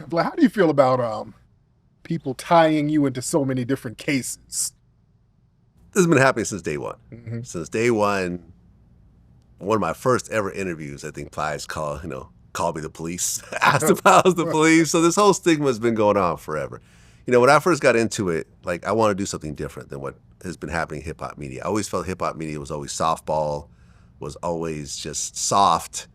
Vlad, how do you feel about people tying you into so many different cases? This has been happening since day one. Mm-hmm. Since day one of my first ever interviews, I think Plies called me the police, asked if I was the police. So this whole stigma has been going on forever. When I first got into it, like I want to do something different than what has been happening in hip hop media. I always felt hip hop media was always softball, was always just soft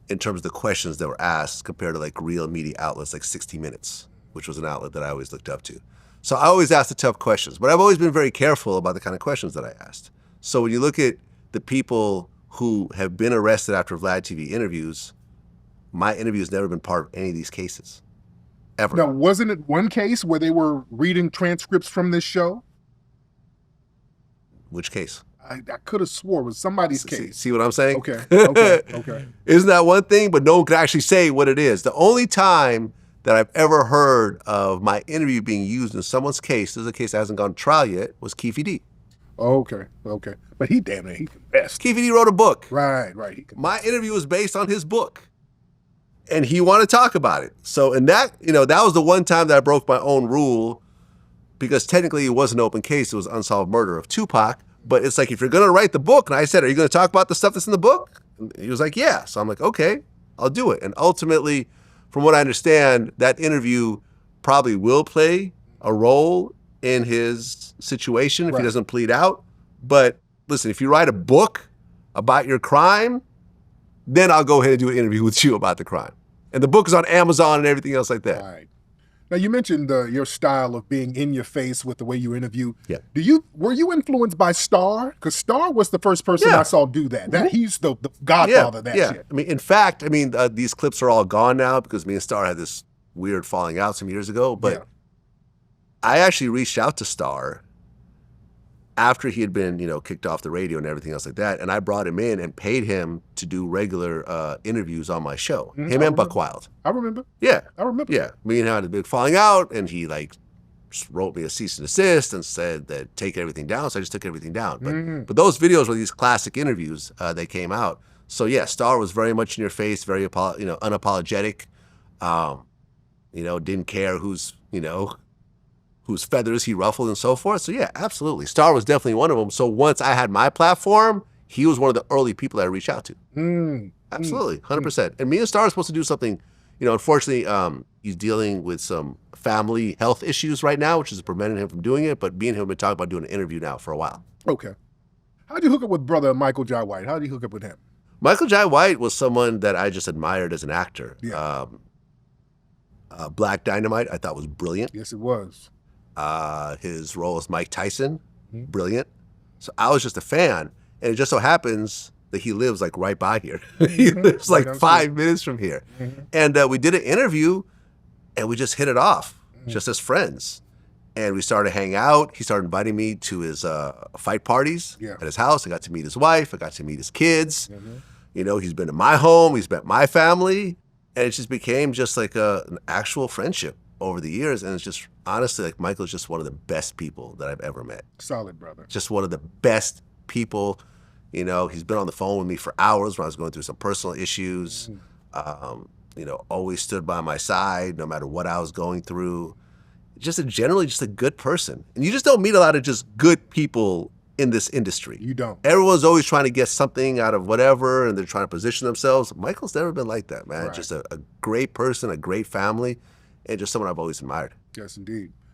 in terms of the questions that were asked compared to like real media outlets like 60 Minutes, which was an outlet that I always looked up to. So I always asked the tough questions, but I've always been very careful about the kind of questions that I asked. So when you look at the people who have been arrested after Vlad TV interviews, my interview has never been part of any of these cases, ever. Now, wasn't it one case where they were reading transcripts from this show? Which case? I could have swore it was somebody's case. See what I'm saying? Okay. Isn't that one thing? But no one could actually say what it is. The only time that I've ever heard of my interview being used in someone's case, this is a case that hasn't gone to trial yet, was Keefe D. Okay. But he confessed. Keefe D wrote a book. Right. My interview was based on his book. And he wanted to talk about it. So, and that was the one time that I broke my own rule, because technically it was an open case. It was unsolved murder of Tupac. But it's like, if you're going to write the book, and I said, are you going to talk about the stuff that's in the book? And he was like, yeah. So I'm like, okay, I'll do it. And ultimately, from what I understand, that interview probably will play a role in his situation if he doesn't plead out. But listen, if you write a book about your crime, then I'll go ahead and do an interview with you about the crime. And the book is on Amazon and everything else like that. Right. Now, you mentioned your style of being in your face with the way you interview. Yeah. Were you influenced by Star? Because Star was the first person I saw do that. He's the godfather of that shit. I mean, in fact, these clips are all gone now because me and Star had this weird falling out some years ago. But I actually reached out to Star after he had been, kicked off the radio and everything else like that. And I brought him in and paid him to do regular interviews on my show. Him and Buck Wild. I remember. Yeah. I remember. Yeah. Me and him had a big falling out, and he just wrote me a cease and desist and said that take everything down. So I just took everything down. But those videos were these classic interviews that came out. So yeah, Star was very much in your face, very unapologetic. Didn't care whose feathers he ruffled and so forth. So yeah, absolutely. Star was definitely one of them. So once I had my platform, he was one of the early people that I reached out to. Absolutely, 100%. And me and Star are supposed to do something, unfortunately, he's dealing with some family health issues right now, which is preventing him from doing it. But me and him have been talking about doing an interview now for a while. Okay. How'd you hook up with brother Michael Jai White? How did you hook up with him? Michael Jai White was someone that I just admired as an actor. Yeah. Black Dynamite, I thought was brilliant. Yes, it was. His role as Mike Tyson, brilliant. So I was just a fan. And it just so happens that he lives like right by here. He lives like 5 minutes from here. And we did an interview and we just hit it off, just as friends. And we started hanging out. He started inviting me to his fight parties at his house. I got to meet his wife. I got to meet his kids. He's been to my home. He's met my family. And it just became just like an actual friendship over the years. And it's just, honestly, like Michael's just one of the best people that I've ever met. Solid, brother. Just one of the best people. He's been on the phone with me for hours when I was going through some personal issues. Always stood by my side no matter what I was going through. Generally just a good person. And you just don't meet a lot of just good people in this industry. You don't. Everyone's always trying to get something out of whatever, and they're trying to position themselves. Michael's never been like that, man. Right. Just a great person, a great family, and just someone I've always admired. Yes, indeed.